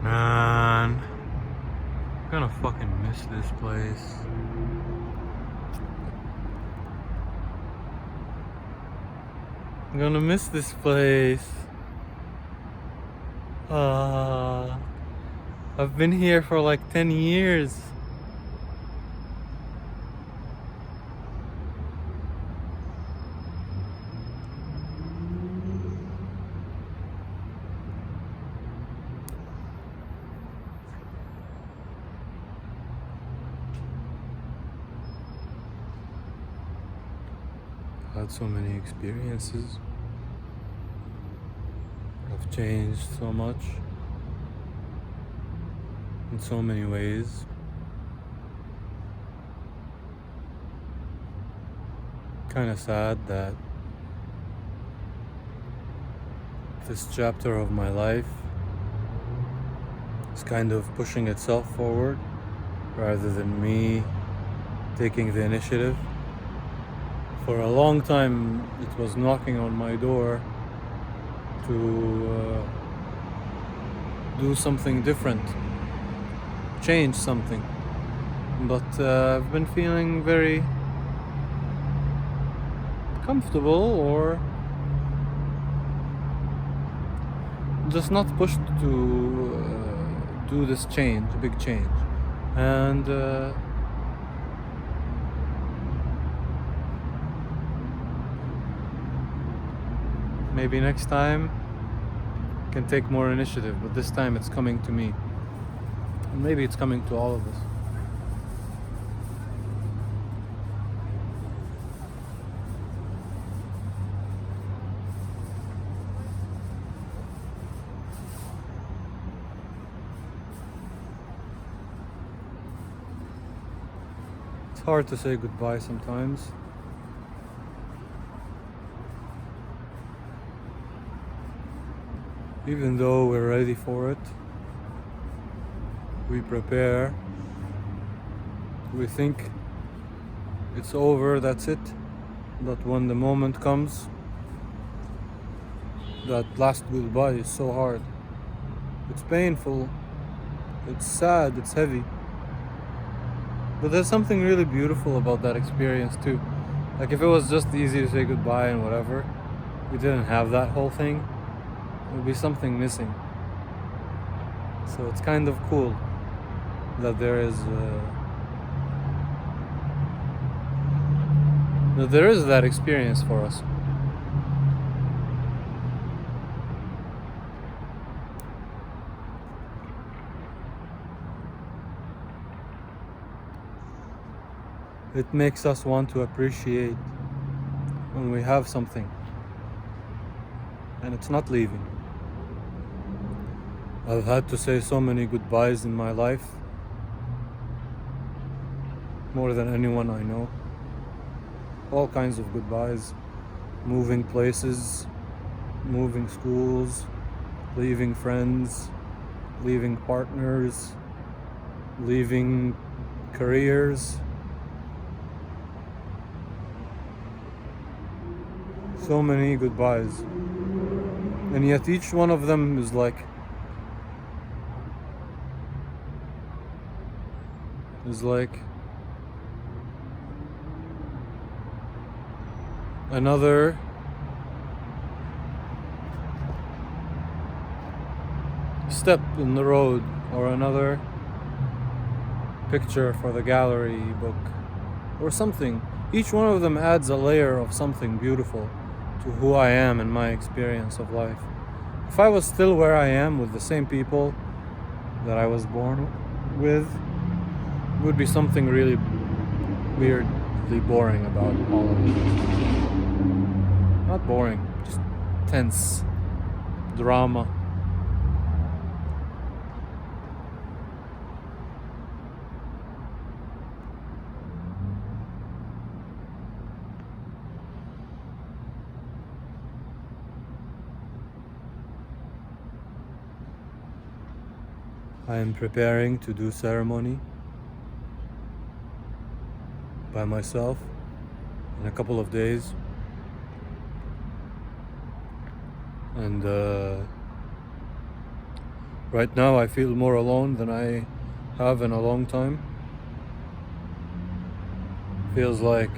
Man, I'm gonna fucking miss this place. I'm gonna miss this place. Uh, I've been here for like 10 years. Had so many experiences. I've changed so much in so many ways. Kind of sad that this chapter of my life is kind of pushing itself forward rather than me taking the initiative. For a long time, it was knocking on my door to do something different, change something. But I've been feeling very comfortable, or just not pushed to do this change, a big change. And maybe next time I can take more initiative, but this time it's coming to me. And maybe it's coming to all of us. It's hard to say goodbye sometimes. Even though we're ready for it, we prepare, we think it's over, that's it. But when the moment comes, that last goodbye is so hard. It's painful, it's sad, it's heavy. But there's something really beautiful about that experience too. Like if it was just easy to say goodbye and whatever, we didn't have that whole thing, there would be something missing. So it's kind of cool that there is that experience for us. It makes us want to appreciate when we have something and it's not leaving. I've had to say so many goodbyes in my life, more than anyone I know. All kinds of goodbyes, moving places, moving schools, leaving friends, leaving partners, leaving careers. So many goodbyes. And yet each one of them is like another step in the road, or another picture for the gallery book, or something. Each one of them adds a layer of something beautiful to who I am and my experience of life. If I was still where I am with the same people that I was born with, it would be something really weirdly boring about all of it. Not boring, just tense, drama. I am preparing to do ceremony by myself in a couple of days. And Right now I feel more alone than I have in a long time. Feels like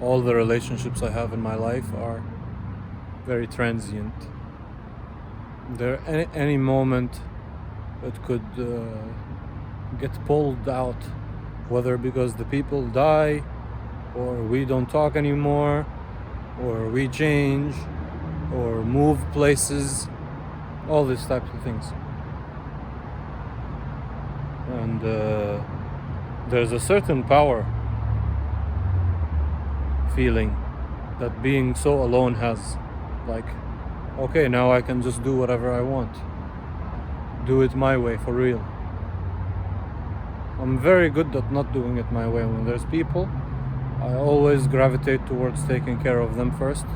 all the relationships I have in my life are very transient. There, any moment it could get pulled out, whether because the people die, or we don't talk anymore, or we change, or move places, all these types of things. And there's a certain power feeling that being so alone has. Like, okay, now I can just do whatever I want. Do it my way, for real. I'm very good at not doing it my way. When there's people, I always gravitate towards taking care of them first,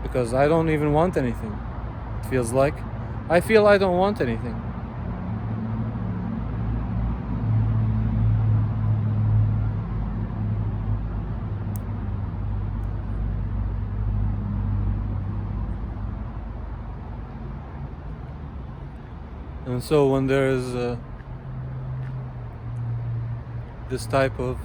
because I don't even want anything. It feels like I feel I don't want anything. And so when there is this type of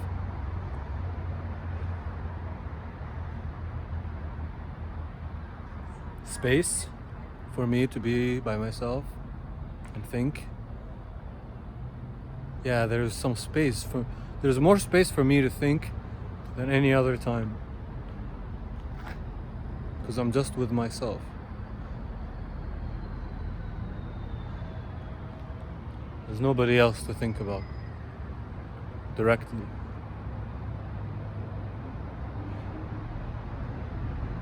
space for me to be by myself and think, yeah, there's more space for me to think than any other time, because I'm just with myself. There's nobody else to think about directly.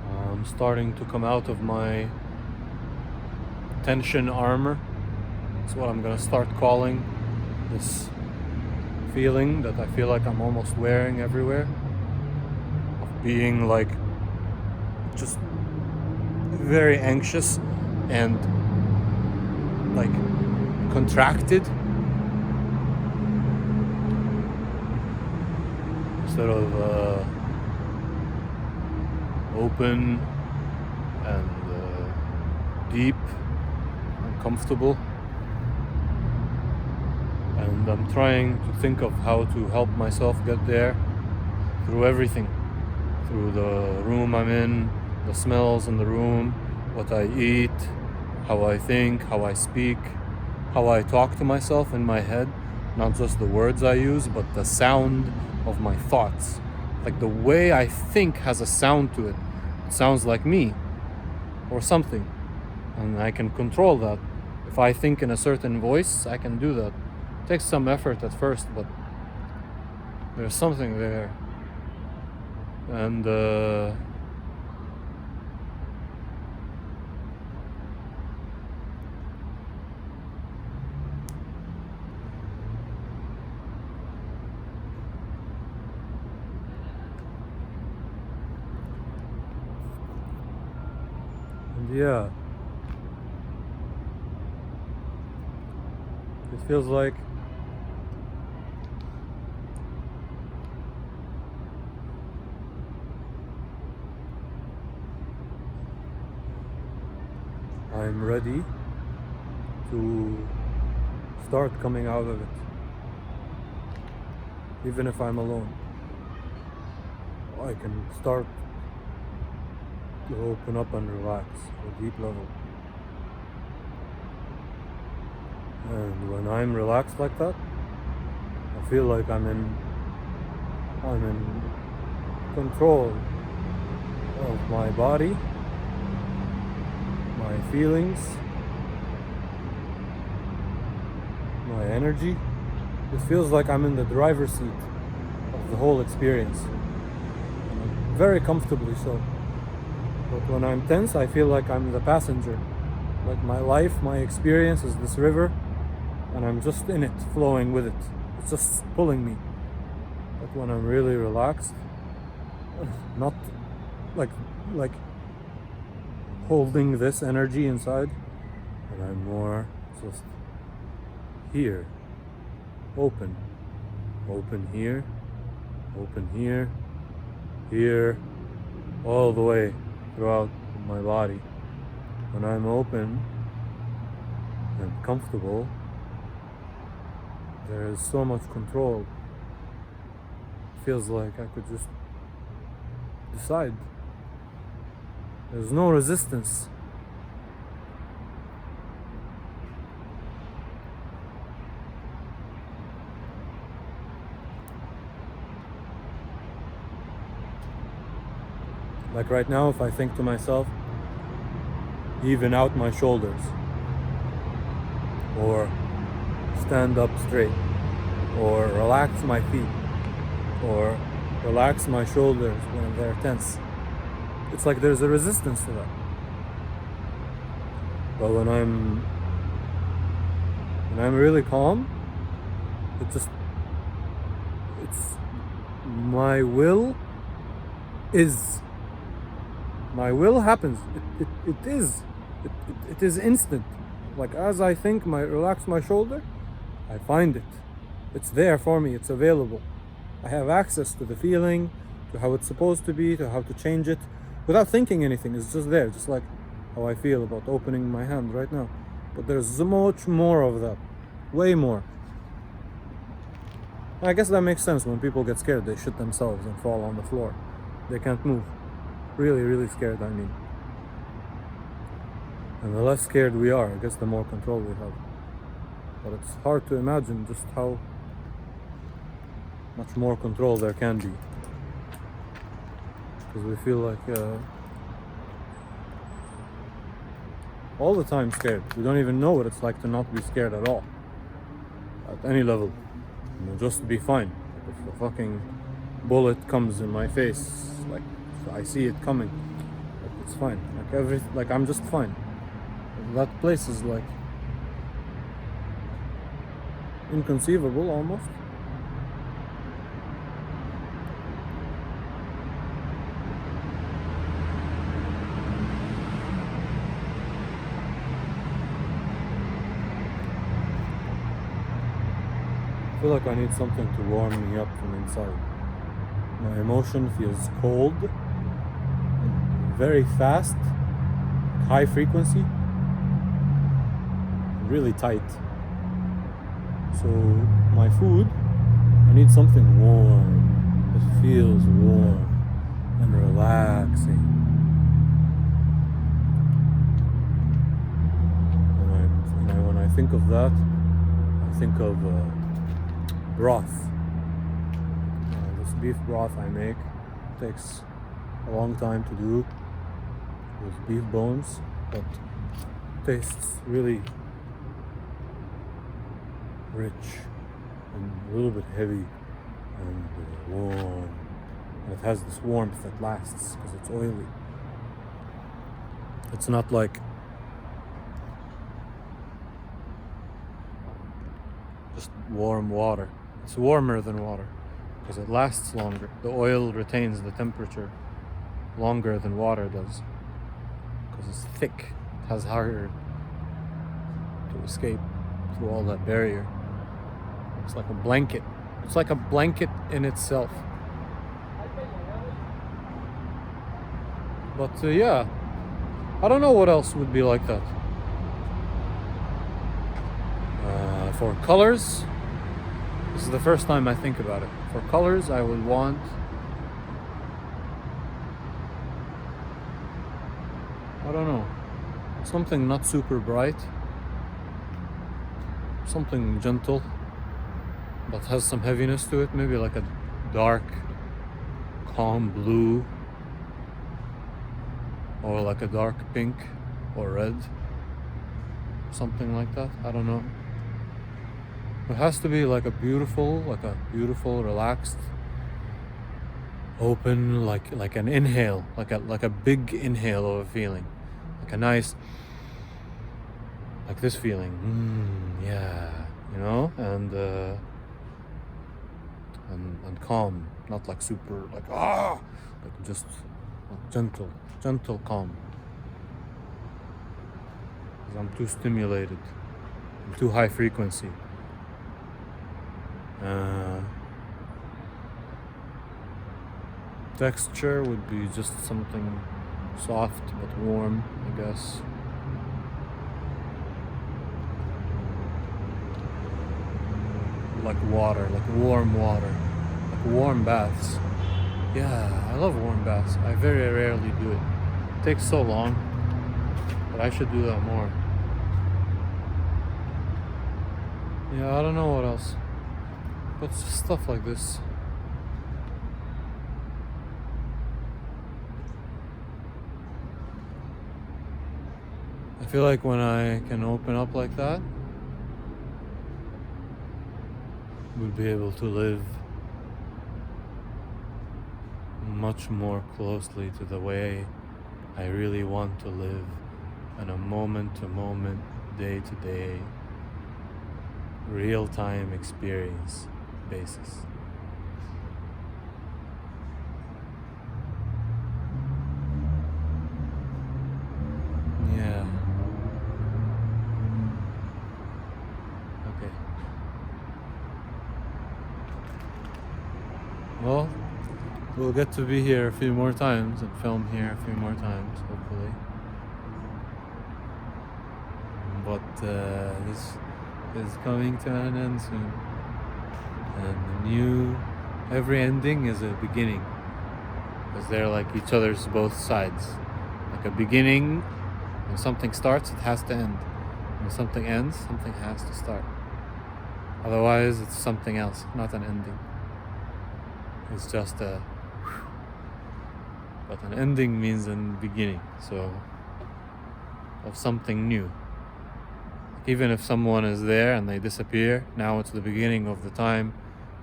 I'm starting to come out of my tension armor. That's what I'm gonna start calling this feeling that I feel like I'm almost wearing everywhere, of being like just very anxious and like contracted, instead of open and deep and comfortable. And I'm trying to think of how to help myself get there through everything, through the room I'm in, the smells in the room, what I eat, how I think, how I speak, how I talk to myself in my head, not just the words I use, but the sound of my thoughts. Like the way I think has a sound to it. It sounds like me or something, and I can control that. If I think in a certain voice, I can do that. It takes some effort at first, but there's something there. And yeah, it feels like I'm ready to start coming out of it, even if I'm alone. I can start to open up and relax at a deep level. And when I'm relaxed like that, I feel like I'm in control of my body, my feelings, my energy. It feels like I'm in the driver's seat of the whole experience, very comfortably so. But when I'm tense, I feel like I'm the passenger. Like my life, my experience is this river, and I'm just in it, flowing with it. It's just pulling me. But when I'm really relaxed, not like holding this energy inside, and I'm more just here, open here, open here, here, all the way throughout my body. When I'm open, and comfortable, there is so much control. It feels like I could just decide. There's no resistance. Like right now, if I think to myself, even out my shoulders, or stand up straight, or relax my feet, or relax my shoulders when they're tense, it's like there's a resistance to that. But when I'm really calm, it's my will is. My will happens. It is instant. Like as I think, relax my shoulder, I find it. It's there for me. It's available. I have access to the feeling, to how it's supposed to be, to how to change it, without thinking anything. It's just there, just like how I feel about opening my hand right now. But there's so much more of that, way more. I guess that makes sense. When people get scared, they shit themselves and fall on the floor. They can't move. Really, really scared, I mean. And the less scared we are, I guess the more control we have. But it's hard to imagine just how much more control there can be. Because we feel like all the time scared. We don't even know what it's like to not be scared at all. At any level. Just be fine. If a fucking bullet comes in my face, like I see it coming, like it's fine. Like I'm just fine. That place is like inconceivable almost. I feel like I need something to warm me up from inside. My emotion feels cold, very fast, high frequency, really tight. So my food, I need something warm. It feels warm and relaxing. And when I think of that, I think of broth. This beef broth I make takes a long time to do with beef bones, but tastes really rich and a little bit heavy and warm. And it has this warmth that lasts because it's oily. It's not like just warm water. It's warmer than water because it lasts longer. The oil retains the temperature longer than water does because it's thick. It has harder to escape through all that barrier. It's like a blanket. It's like a blanket in itself. But yeah, I don't know what else would be like that. For colors, this is the first time I think about it. For colors, I would want I don't know, something not super bright, something gentle but has some heaviness to it, maybe like a dark, calm blue, or like a dark pink or red, something like that. I don't know. It has to be like a beautiful, relaxed, open, like an inhale, like a big inhale of a feeling, like a nice, like this feeling, yeah, you know, and calm, not like super, like like just like gentle calm. Because I'm too stimulated, I'm too high frequency. Texture would be just something soft but warm, I guess. like water, like warm water, like warm baths. Yeah, I love warm baths. I very rarely do it. It takes so long, but I should do that more. Yeah, I don't know what else, but just stuff like this. I feel like when I can open up like that, we'll be able to live much more closely to the way I really want to live on a moment to moment, day to day, real time experience basis. Yeah. Okay. Well, we'll get to be here a few more times and film here a few more times, hopefully. But this is coming to an end soon. And every ending is a beginning. Because they're like each other's both sides. Like a beginning, when something starts, it has to end. When something ends, something has to start. Otherwise, it's something else, not an ending. It's just a... But an ending means a beginning, so... of something new. Even if someone is there and they disappear, now it's the beginning of the time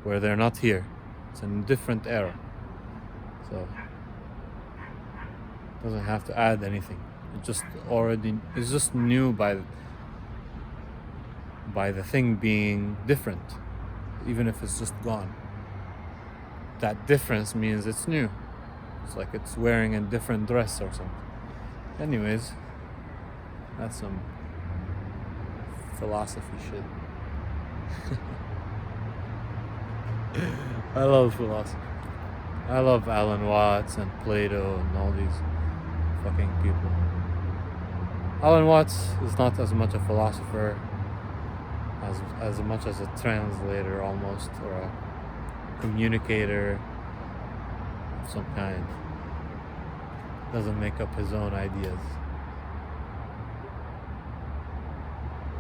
where they're not here. It's a different era. So... it doesn't have to add anything. It's just new by the thing being different, even if it's just gone. That difference means it's new. It's like it's wearing a different dress or something. Anyways, that's some philosophy shit. I love philosophy. I love Alan Watts and Plato and all these fucking people. Alan Watts is not as much a philosopher as much as a translator almost, or a communicator of some kind. Doesn't make up his own ideas.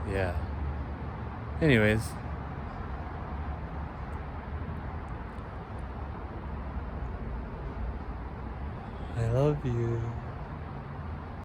Yeah. Anyways. I love you.